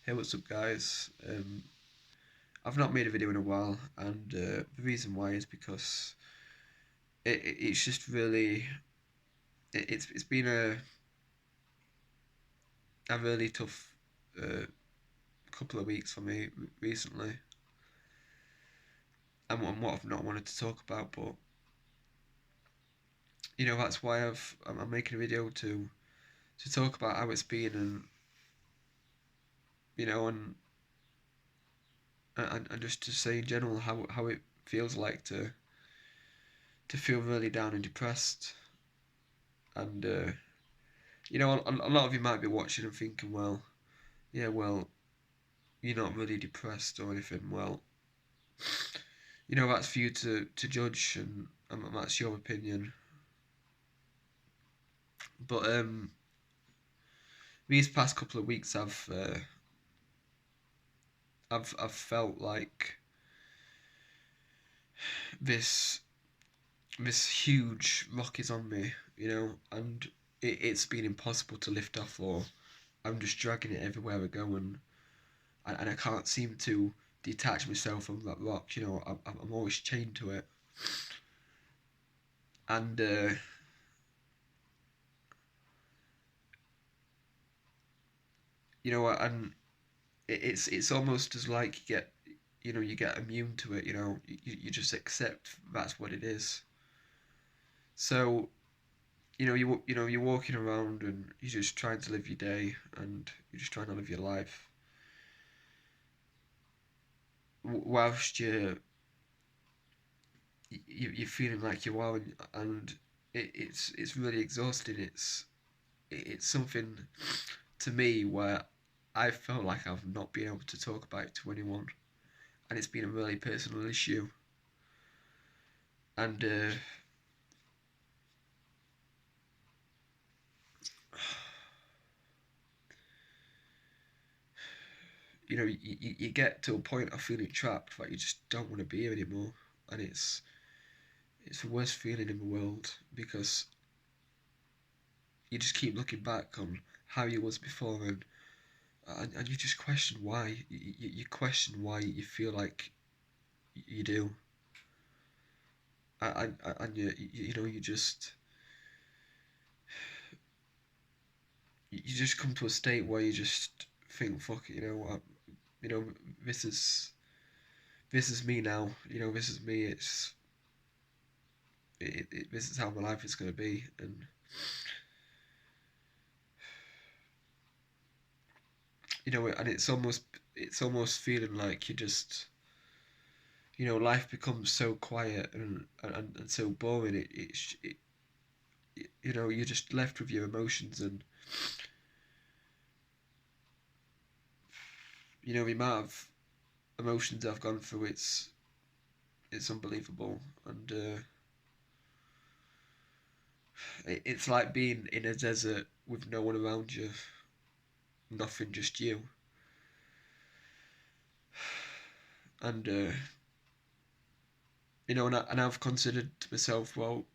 Hey, what's up, guys? I've not made a video in a while, and the reason why is because it's just really it's been a really tough uh, couple of weeks for me recently, and what I've not wanted to talk about, but that's why I'm making a video to talk about how it's been, and you know and just to say in general how it feels like to feel really down and depressed. And a lot of you might be watching and thinking, well, yeah, well, you're not really depressed or anything. Well, that's for you to judge, and that's your opinion. But these past couple of weeks, I've felt like this this huge rock is on me, and it's been impossible to lift off, or I'm just dragging it everywhere I go, and I can't seem to detach myself from that rock. I'm always chained to it, and and it's almost as like you get immune to it. You just accept that's what it is. So you're walking around and you're just trying to live your day, and you're just trying to live your life whilst you're feeling like you are, and it's really exhausting. It's something to me where I felt like I've not been able to talk about it to anyone, and it's been a really personal issue. And you get to a point of feeling trapped, like you just don't want to be here anymore, and it's the worst feeling in the world, because you just keep looking back on how you was before, and you just question why you question why you feel like you do, and you just come to a state where you just think, fuck it, you know this is me now. This is me. This is how my life is going to be. And and it's almost feeling like you just, life becomes so quiet, and so boring. You're just left with your emotions, and the amount of emotions I've gone through, it's unbelievable. And it's like being in a desert with no one around you, nothing, just you. And and I've considered to myself, well,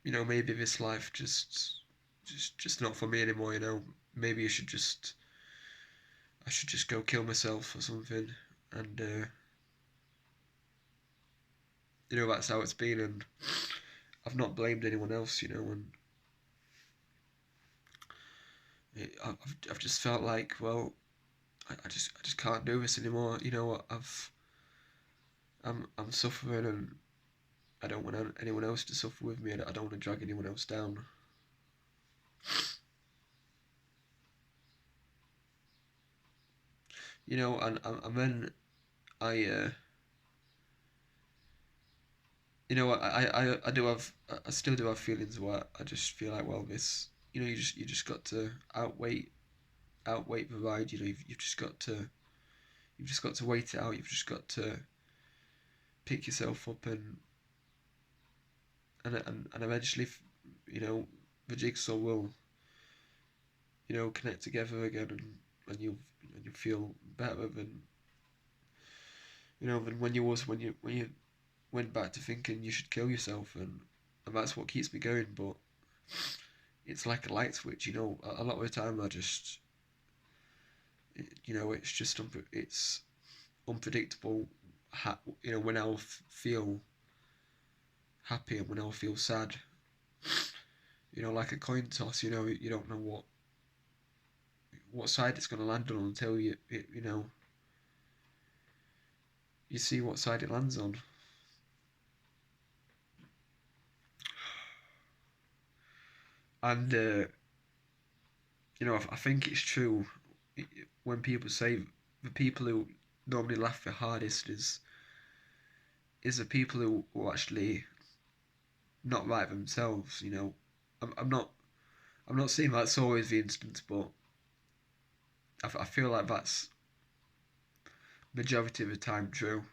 maybe this life just not for me anymore. Maybe I should just go kill myself or something. And that's how it's been, and I've not blamed anyone else. And I've just felt like, well, I just can't do this anymore. I'm suffering, and I don't want anyone else to suffer with me, and I don't want to drag anyone else down. And then I I do have, I still do have feelings where I just feel like, well, this, you just got to outwait the ride. You've just got to wait it out. You've just got to pick yourself up, and eventually, the jigsaw will, connect together again, and you'll feel better than when you went back to thinking you should kill yourself, and that's what keeps me going. But it's like a light switch. A lot of the time You know, it's just it's unpredictable. You know, when I'll feel happy and when I'll feel sad. You know, like a coin toss. You know, you don't know what side it's going to land on until you know you see what side it lands on. And you know, I think it's true when people say the people who normally laugh the hardest is the people who actually not right themselves. You know, I'm not saying that's always the instance, but I feel like that's majority of the time true.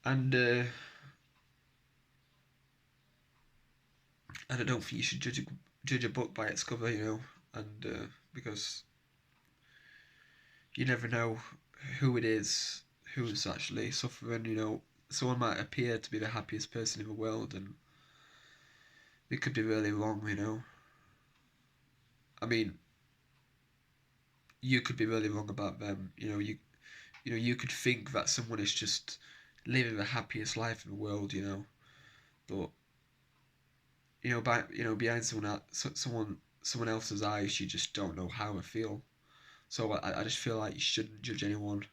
And I don't think you should judge a book by its cover. You know, and because you never know who it is who's actually suffering. You know, someone might appear to be the happiest person in the world, and it could be really wrong. You know, I mean, you could be really wrong about them. You know, you could think that someone is just living the happiest life in the world. You know, but behind someone else's eyes, you just don't know how I feel. So I just feel like you shouldn't judge anyone.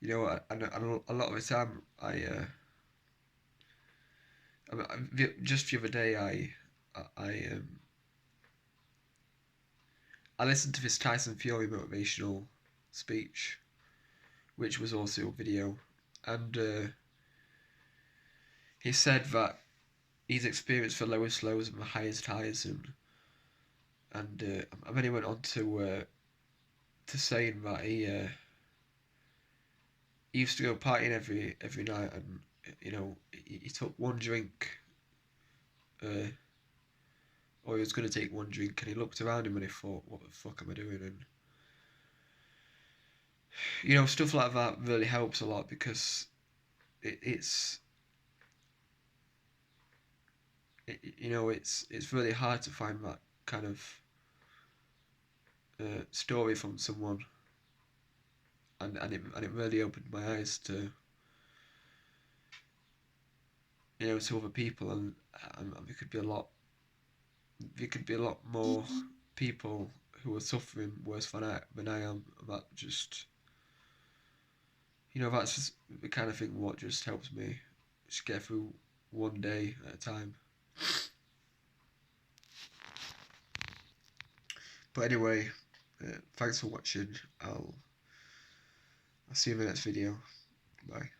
You know, a lot of the time just the other day I I listened to this Tyson Fury motivational speech, which was also a video, and he said that he's experienced the lowest lows and the highest highs, and then he went on to saying that he used to go partying every night, and you know he took one drink, uh, or he was going to take one drink, and he looked around him and he thought, "What the fuck am I doing?" And you know, stuff like that really helps a lot because it, it's you know it's really hard to find that kind of story from someone, and it really opened my eyes to to other people, and there could be a lot more people who are suffering worse than I am. That just that's just the kind of thing what just helps me just get through one day at a time. But anyway, thanks for watching. I'll see you in the next video. Bye.